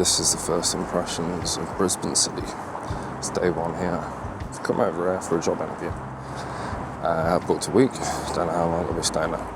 This is the first impressions of Brisbane City. It's day one here. I've come over here for a job interview. I've booked a week, don't know how long I'll be staying there.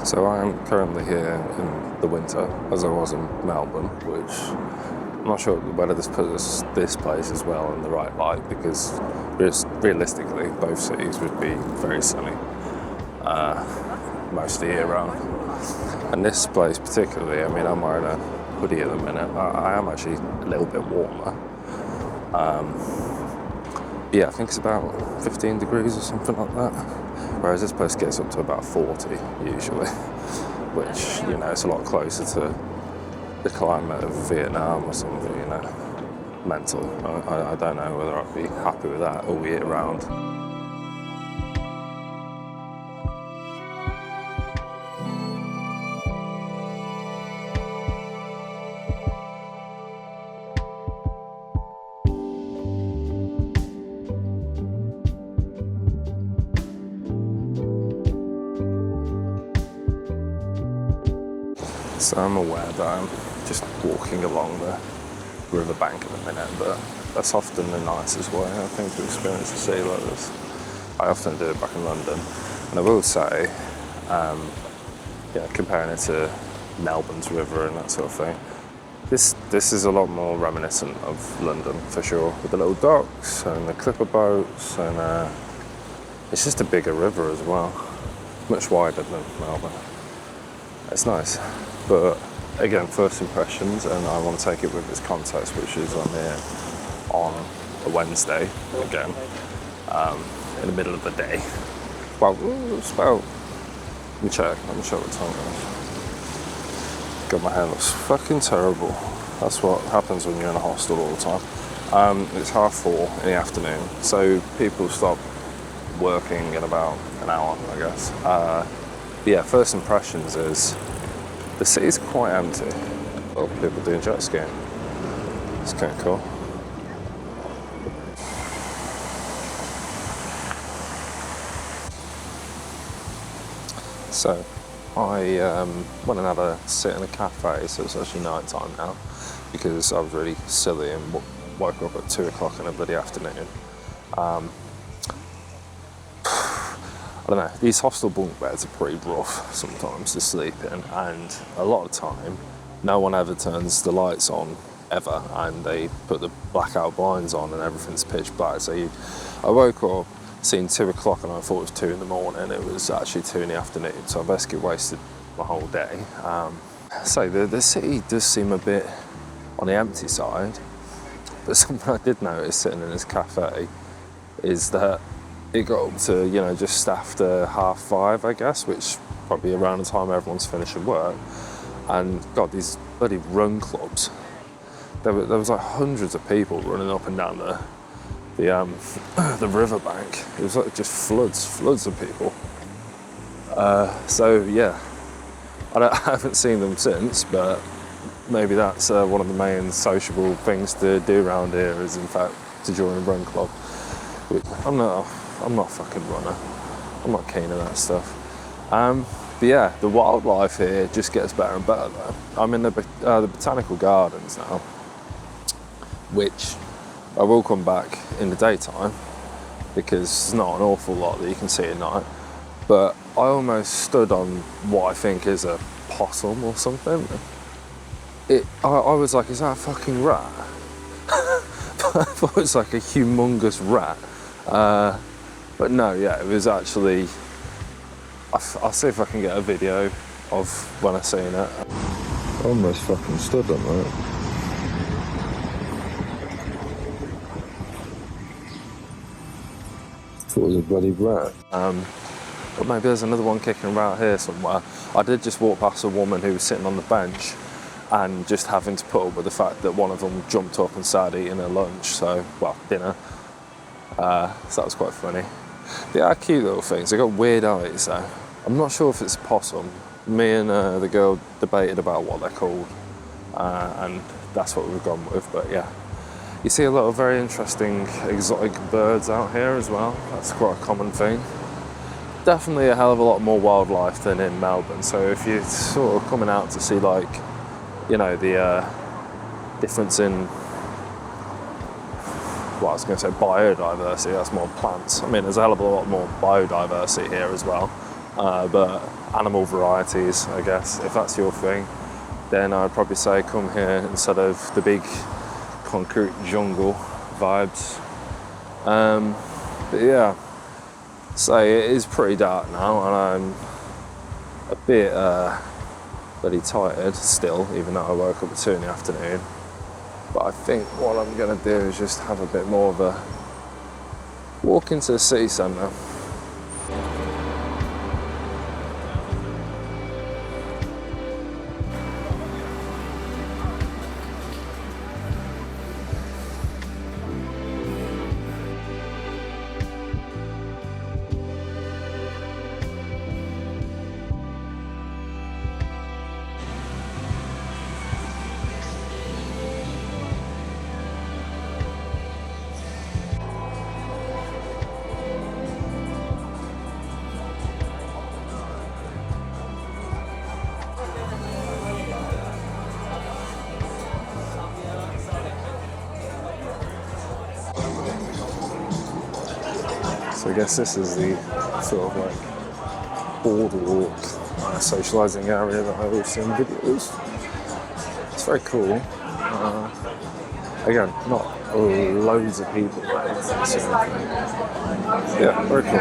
So I am currently here in the winter, as I was in Melbourne, which I'm not sure whether this puts this place as well in the right light, because realistically, both cities would be very sunny most of the year round. And this place particularly, I mean, I'm wearing a hoodie at the minute. I am actually a little bit warmer. Yeah, I think it's about 15 degrees or something like that. Whereas this place gets up to about 40 usually, which, you know, it's a lot closer to the climate of Vietnam or something, you know, mental. I don't know whether I'd be happy with that all year round. So I'm aware that I'm just walking along the riverbank at the minute, but that's often the nicest way, I think, to experience the sea like this. I often do it back in London, and I will say, comparing it to Melbourne's river and that sort of thing, this is a lot more reminiscent of London for sure, with the little docks and the clipper boats, and it's just a bigger river as well, much wider than Melbourne. It's nice, but again, first impressions, and I want to take it with its context, which is I'm here on a Wednesday again, in the middle of the day. Well, it's about, let me check what time it is. God, my hair looks fucking terrible. That's what happens when you're in a hostel all the time. It's 4:30 in the afternoon, so people stop working in about an hour, I guess. Yeah, first impressions is the city's quite empty. A lot of people doing jet skiing. It's kind of cool. So I went and had a sit in a cafe, so it's actually night time now, because I was really silly and woke up at 2 o'clock in the bloody afternoon. I don't know, these hostel bunk beds are pretty rough sometimes to sleep in, and a lot of time no one ever turns the lights on ever, and they put the blackout blinds on and everything's pitch black. So I woke up, seen 2 o'clock, and I thought it was 2 in the morning. It was actually 2 in the afternoon, so I basically wasted my whole day. So the city does seem a bit on the empty side, but something I did notice sitting in this cafe is that it got up to, you know, just after 5:30, I guess, which probably around the time everyone's finishing work. And God, these bloody run clubs. There was like hundreds of people running up and down the riverbank. It was like just floods of people. So yeah, I haven't seen them since, but maybe that's one of the main sociable things to do around here, is in fact to join a run club. I'm not a fucking runner. I'm not keen on that stuff. But yeah, the wildlife here just gets better and better though. I'm in the botanical gardens now, which I will come back in the daytime, because there's not an awful lot that you can see at night. But I almost stood on what I think is a possum or something. I was like, is that a fucking rat? I thought it was like a humongous rat. But no, yeah, it was actually, I'll see if I can get a video of when I seen it. I almost fucking stood on that. thought it was a bloody rat. But maybe there's another one kicking around here somewhere. I did just walk past a woman who was sitting on the bench and just having to put up with the fact that one of them jumped up and started eating her lunch, so, well, dinner. So that was quite funny. They are cute little things. They got weird eyes though. I'm not sure if it's a possum. Me and the girl debated about what they're called, and that's what we've gone with, but yeah. You see a lot of very interesting exotic birds out here as well. That's quite a common thing. Definitely a hell of a lot more wildlife than in Melbourne. So if you're sort of coming out to see, like, you know, the difference in, well, I was going to say biodiversity, that's more plants. I mean, there's a hell of a lot more biodiversity here as well. But animal varieties, I guess, if that's your thing, then I'd probably say come here instead of the big concrete jungle vibes. But yeah. So it is pretty dark now, and I'm a bit bloody tired still, even though I woke up at 2 in the afternoon. But I think what I'm going to do is just have a bit more of a walk into the city centre. So I guess this is the sort of like boardwalk socialising area that I always see in videos. It's very cool. Again, not loads of people, so yeah, very cool.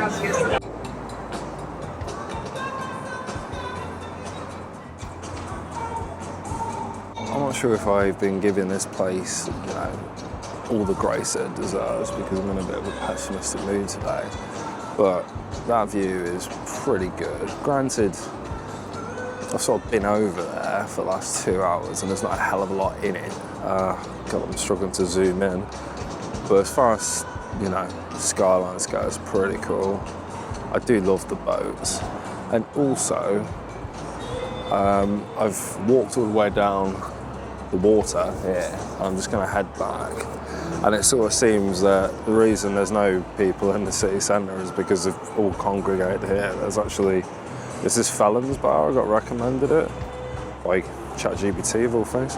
I'm not sure if I've been giving this place, you know, all the grace it deserves because I'm in a bit of a pessimistic mood today, but that view is pretty good. Granted, I've sort of been over there for the last 2 hours and there's not a hell of a lot in it. God, I'm struggling to zoom in, but as far as, you know, skylines go, it's pretty cool. I do love the boats, and also I've walked all the way down the water here. I'm just going to head back, and it sort of seems that the reason there's no people in the city centre is because they've all congregated here. There's this Felons bar, I got recommended it by ChatGPT of all things.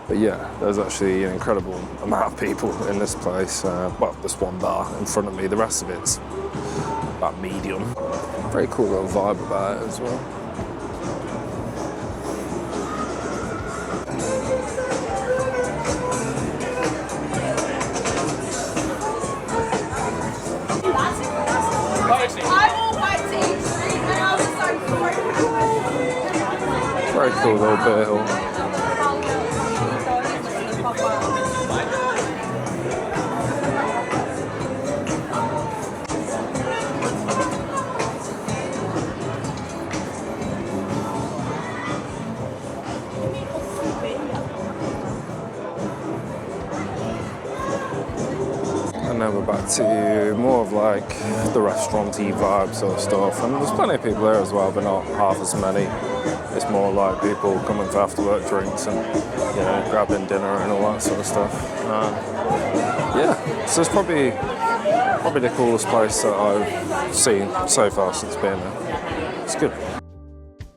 But yeah, there's actually an incredible amount of people in this place. Well, this one bar in front of me, the rest of it's about medium. Very cool little vibe about it as well. Very cool little beer hall. And now we're back to more of like the restaurant-y vibe sort of stuff. And there's plenty of people there as well, but not half as many. It's more like people coming for after-work drinks and, you know, grabbing dinner and all that sort of stuff. Yeah, so it's probably the coolest place that I've seen so far since being there. It's good.